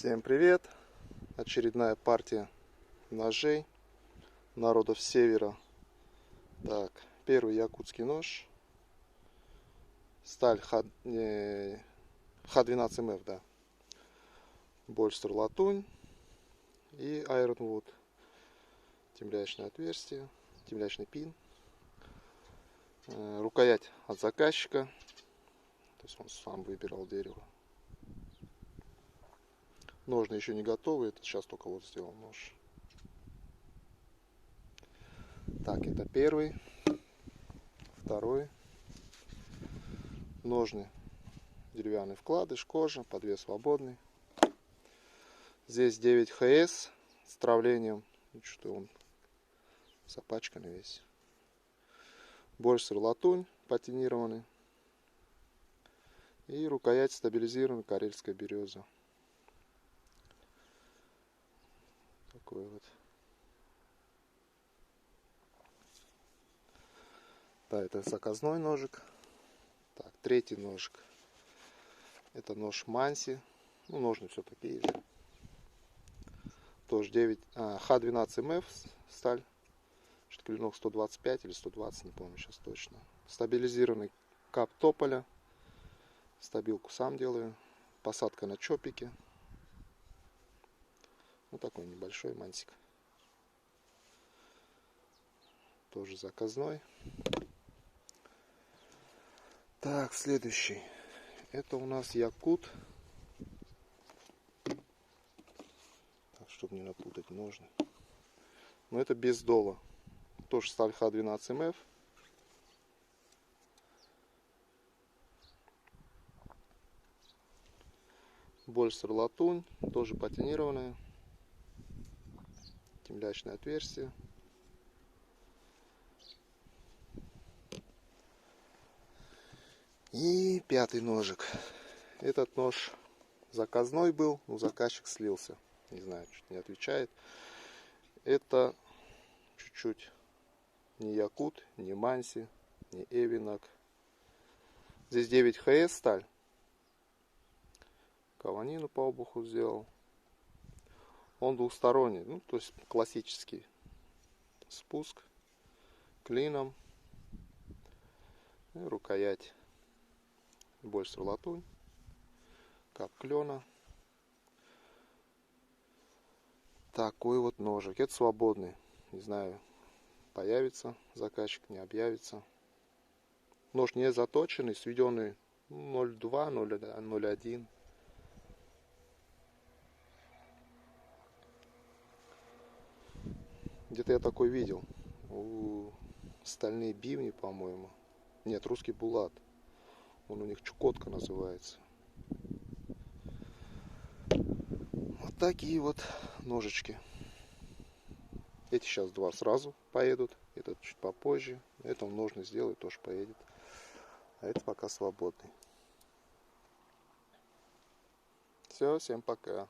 Всем привет! Очередная партия ножей народов севера. Так, первый якутский нож. Сталь Х12МФ, да. Больстер латунь и Ironwood. Темлячное отверстие, темлячный пин. Рукоять от заказчика. То есть он сам выбирал дерево. Ножны еще не готовы, это сейчас только вот сделал нож. Так, это первый, второй. Ножны, деревянный вкладыш, кожа, подвес свободный. Здесь 9 ХС с травлением, что он запачканный весь. Больстер латунь патинированный. И рукоять стабилизированная карельская береза. Такой вот. Да, это заказной ножик. Так, третий ножик. Это нож Манси. Ну, ножны все такие же. Тоже Х12МФ сталь. Что клинок 125 или 120, не помню сейчас точно. Стабилизированный кап тополя. Стабилку сам делаю. Посадка на чопике. Вот такой небольшой мансик. Тоже заказной. Так, следующий. Это у нас якут. Так, чтобы не напутать ножны. Но это без дола. Тоже сталь Х12МФ. Больстер латунь. Тоже патинированная. Темлячное отверстие. И пятый ножик. Этот нож заказной был, но заказчик слился. Не знаю, что-то не отвечает. Это чуть-чуть не якут, не манси, не эвинок. Здесь 9 ХС сталь. Каванину по обуху сделал. Он двухсторонний, ну то есть классический спуск клином. И рукоять. Больше латунь. Кап клена. Такой вот ножик. Это свободный. Не знаю, появится заказчик, не объявится. Нож не заточенный, сведенный 0,2, 0,1. Где-то я такой видел. Стальные бивни, по-моему. Нет, русский булат. Он у них Чукотка называется. Вот такие вот ножички. Эти сейчас два сразу поедут. Этот чуть попозже. Это он ножны сделает, тоже поедет. А это пока свободный. Все, всем пока.